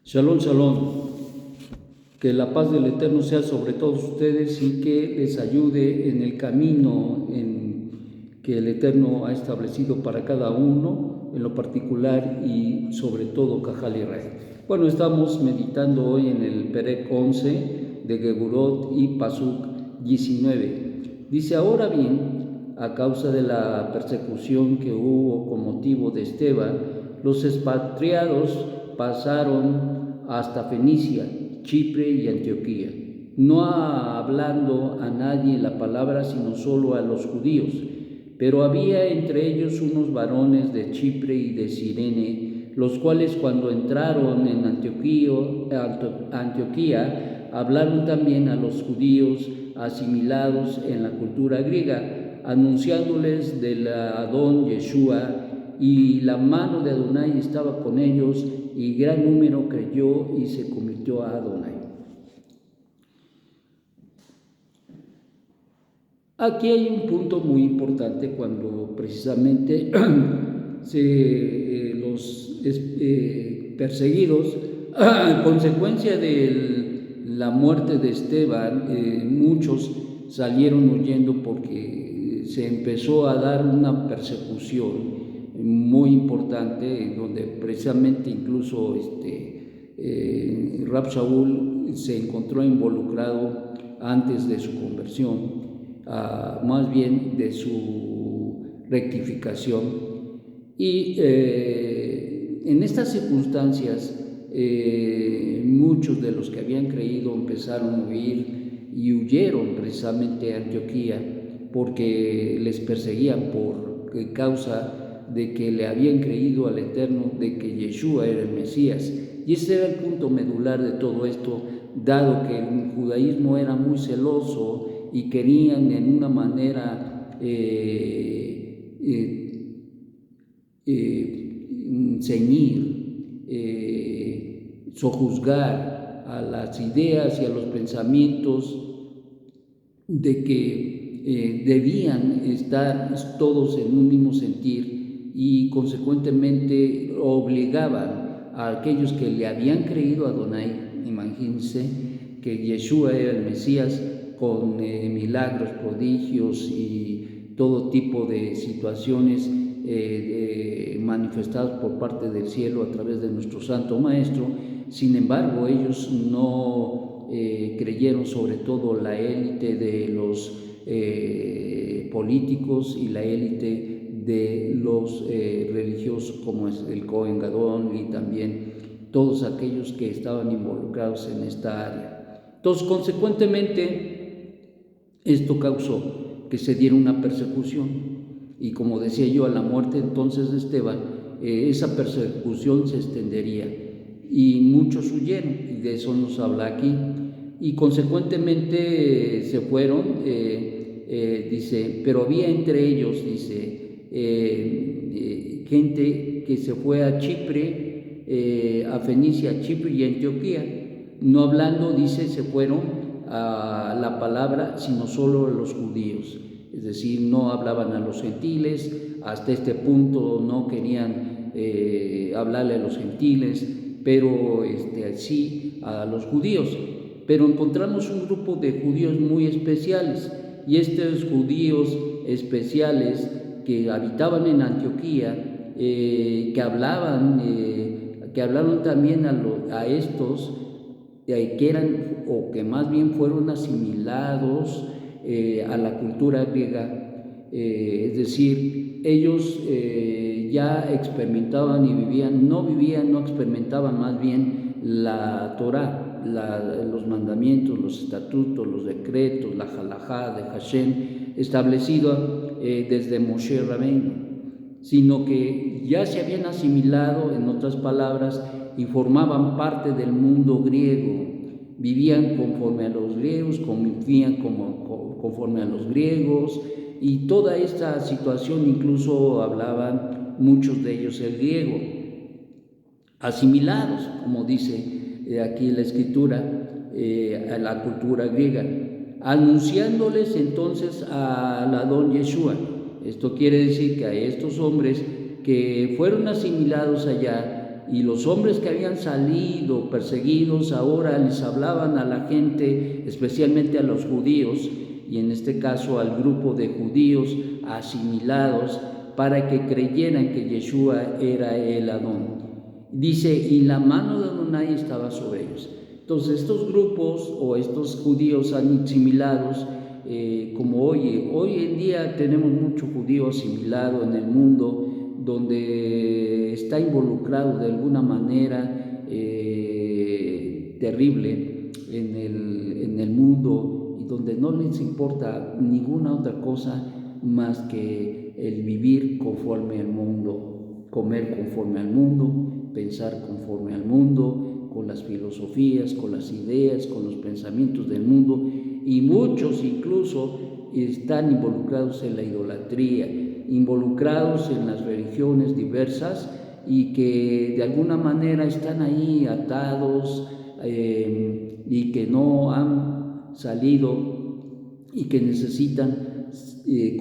Shalom, shalom. Que la paz del Eterno sea sobre todos ustedes y que les ayude en el camino que el Eterno ha establecido para cada uno, en lo particular y sobre todo Cajal Israel. Bueno, estamos meditando hoy en el Perek 11 de Geburot y Pasuk 19. Dice: ahora bien, a causa de la persecución que hubo con motivo de Esteban, los expatriados pasaron hasta Fenicia, Chipre y Antioquía, no hablando a nadie la palabra, sino solo a los judíos. Pero había entre ellos unos varones de Chipre y de Cirene, los cuales cuando entraron en Antioquía hablaron también a los judíos asimilados en la cultura griega, anunciándoles del Adón Yeshua, y la mano de Adonai estaba con ellos, y gran número creyó y se convirtió a Adonai. Aquí hay un punto muy importante cuando precisamente los perseguidos, a consecuencia de la muerte de Esteban, muchos salieron huyendo porque se empezó a dar una persecución muy importante, donde precisamente incluso Rab Shaul se encontró involucrado antes de su conversión, más bien de su rectificación. Y en estas circunstancias muchos de los que habían creído empezaron a huir y huyeron precisamente a Antioquía, porque les perseguían por causa de que le habían creído al Eterno, de que Yeshua era el Mesías. Y ese era el punto medular de todo esto, dado que el judaísmo era muy celoso y querían en una manera ceñir, sojuzgar a las ideas y a los pensamientos de que debían estar todos en un mismo sentir, y consecuentemente obligaban a aquellos que le habían creído a Adonai. Imagínense que Yeshua era el Mesías, con milagros, prodigios y todo tipo de situaciones manifestadas por parte del cielo a través de nuestro Santo Maestro. Sin embargo, ellos no creyeron, sobre todo la élite de los políticos y la élite de los religiosos, como es el Cohen Gadol, y también todos aquellos que estaban involucrados en esta área. Entonces, consecuentemente, esto causó que se diera una persecución, y como decía yo, a la muerte entonces de Esteban, esa persecución se extendería, y muchos huyeron, y de eso nos habla aquí, y consecuentemente se fueron, dice, pero había entre ellos, dice, gente que se fue a Chipre, a Fenicia, Chipre y Antioquía, no hablando, dice, se fueron a la palabra, sino solo a los judíos, es decir, no hablaban a los gentiles. Hasta este punto no querían hablarle a los gentiles, pero sí a los judíos. Pero encontramos un grupo de judíos muy especiales, y estos judíos especiales que habitaban en Antioquía, que hablaron también a estos que eran, o que más bien fueron asimilados a la cultura griega, es decir, ellos ya experimentaban y no experimentaban más bien la Torah, los mandamientos, los estatutos, los decretos, la halajá de Hashem establecido desde Moshe Rabbeinu, sino que ya se habían asimilado, en otras palabras, y formaban parte del mundo griego, vivían conforme a los griegos, convivían conforme a los griegos, y toda esta situación incluso hablaban muchos de ellos el griego, asimilados, como dice aquí la escritura, a la cultura griega, anunciándoles entonces al Adón Yeshua. Esto quiere decir que a estos hombres que fueron asimilados allá, y los hombres que habían salido perseguidos ahora les hablaban a la gente, especialmente a los judíos, y en este caso al grupo de judíos asimilados, para que creyeran que Yeshua era el Adón. Dice, y la mano de Adonai estaba sobre ellos. Entonces estos grupos o estos judíos asimilados, como hoy en día tenemos mucho judío asimilado en el mundo, donde está involucrado de alguna manera terrible en el mundo, y donde no les importa ninguna otra cosa más que el vivir conforme al mundo, comer conforme al mundo, pensar conforme al mundo, con las filosofías, con las ideas, con los pensamientos del mundo, y muchos incluso están involucrados en la idolatría, involucrados en las religiones diversas, y que de alguna manera están ahí atados y que no han salido y que necesitan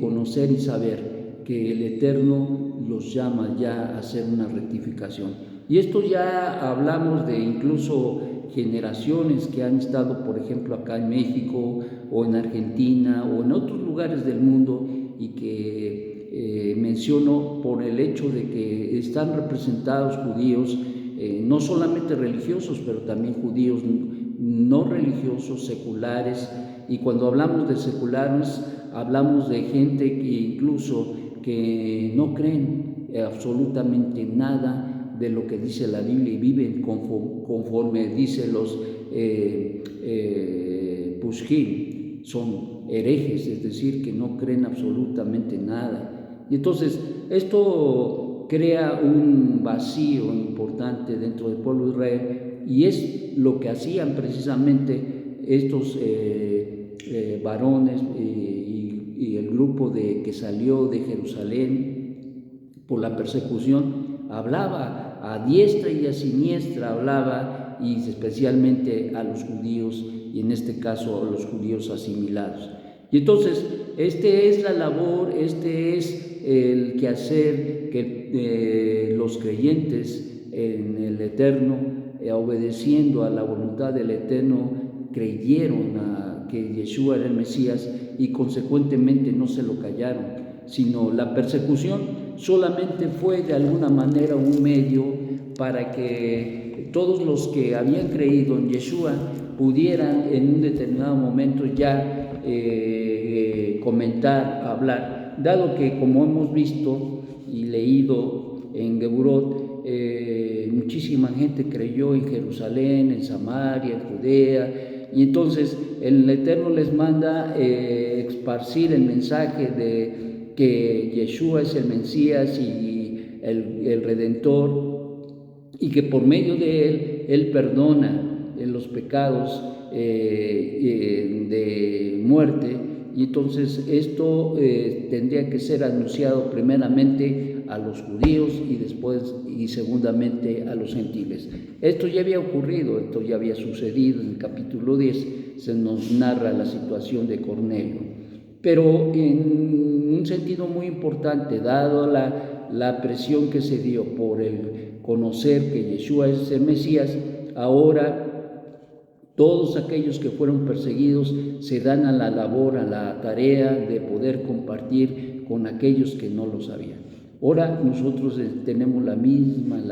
conocer y saber que el Eterno los llama ya a hacer una rectificación. Y esto ya hablamos de incluso generaciones que han estado, por ejemplo, acá en México o en Argentina o en otros lugares del mundo, y que menciono por el hecho de que están representados judíos, no solamente religiosos, pero también judíos no religiosos, seculares. Y cuando hablamos de seculares, hablamos de gente que incluso que no creen absolutamente nada de lo que dice la Biblia y viven conforme dice los Pushkim, son herejes, es decir, que no creen absolutamente nada. Y entonces esto crea un vacío importante dentro del pueblo de Israel, y es lo que hacían precisamente estos varones y el grupo que salió de Jerusalén por la persecución. Hablaba a diestra y a siniestra, hablaba, y especialmente a los judíos, y en este caso a los judíos asimilados. Y entonces es la labor, es el quehacer que los creyentes en el Eterno, obedeciendo a la voluntad del Eterno, creyeron que Yeshua era el Mesías, y consecuentemente no se lo callaron, sino la persecución solamente fue de alguna manera un medio para que todos los que habían creído en Yeshua pudieran en un determinado momento ya comentar, hablar, dado que, como hemos visto y leído en Geburot, muchísima gente creyó en Jerusalén, en Samaria, en Judea, y entonces el Eterno les manda esparcir el mensaje de que Yeshua es el Mesías y el Redentor, y que por medio de él perdona los pecados de muerte. Y entonces esto tendría que ser anunciado primeramente a los judíos y después y segundamente a los gentiles. Esto ya había ocurrido, esto ya había sucedido. En el capítulo 10 se nos narra la situación de Cornelio, pero en un sentido muy importante, dado la presión que se dio por el conocer que Yeshua es el Mesías. Ahora todos aquellos que fueron perseguidos se dan a la labor, a la tarea de poder compartir con aquellos que no lo sabían. Ahora nosotros tenemos la misma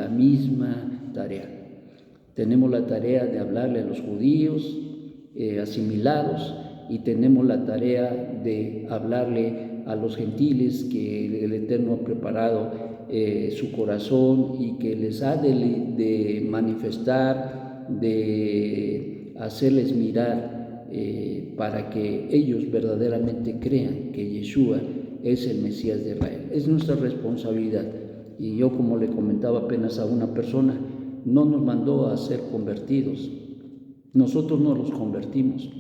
tarea. Tenemos la tarea de hablarle a los judíos asimilados, y tenemos la tarea de hablarle a los gentiles que el Eterno ha preparado su corazón, y que les ha de manifestar, de hacerles mirar para que ellos verdaderamente crean que Yeshua es el Mesías de Israel. Es nuestra responsabilidad. Y yo, como le comentaba apenas a una persona, no nos mandó a ser convertidos. Nosotros no los convertimos.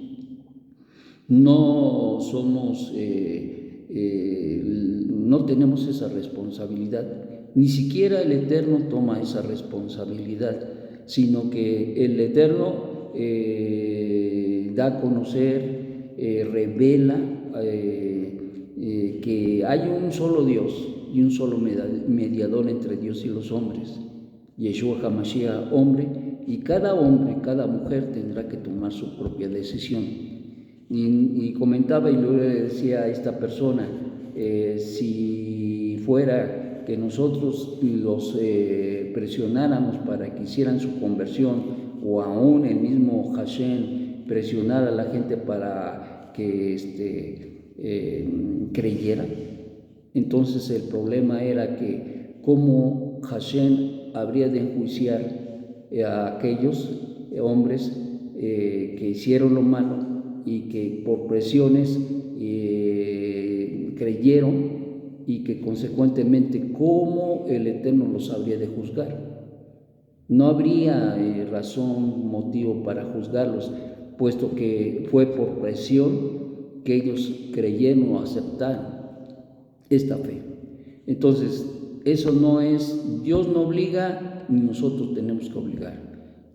No somos, no tenemos esa responsabilidad. Ni siquiera el Eterno toma esa responsabilidad, sino que el Eterno da a conocer, revela que hay un solo Dios y un solo mediador entre Dios y los hombres, Yeshua HaMashiach, hombre, y cada hombre, cada mujer tendrá que tomar su propia decisión. Y comentaba y luego le decía a esta persona, si fuera que nosotros los presionáramos para que hicieran su conversión, o aún el mismo Hashem presionara a la gente para que creyera, entonces el problema era que cómo Hashem habría de enjuiciar a aquellos hombres que hicieron lo malo y que por presiones creyeron, y que consecuentemente cómo el Eterno los habría de juzgar. No habría razón, motivo para juzgarlos, puesto que fue por presión que ellos creyeron o aceptaron esta fe. Entonces, eso no es, Dios no obliga, ni nosotros tenemos que obligar.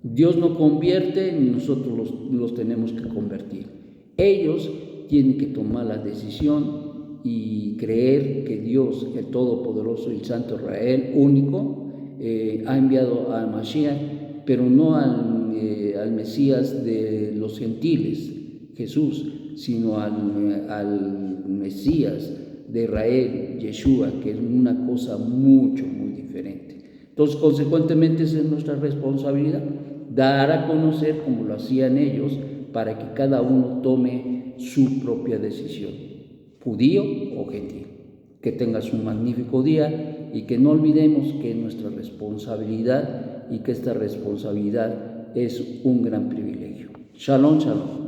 Dios no convierte, ni nosotros los tenemos que convertir. Ellos tienen que tomar la decisión y creer que Dios, el Todopoderoso y el Santo Israel, único, ha enviado al Mashiach, pero no al Mesías de los gentiles, Jesús, sino al Mesías de Israel, Yeshua, que es una cosa mucho, muy diferente. Entonces, consecuentemente, esa es nuestra responsabilidad, dar a conocer como lo hacían ellos, para que cada uno tome su propia decisión, judío o gentil. Que tengas un magnífico día y que no olvidemos que es nuestra responsabilidad y que esta responsabilidad es un gran privilegio. Shalom, shalom.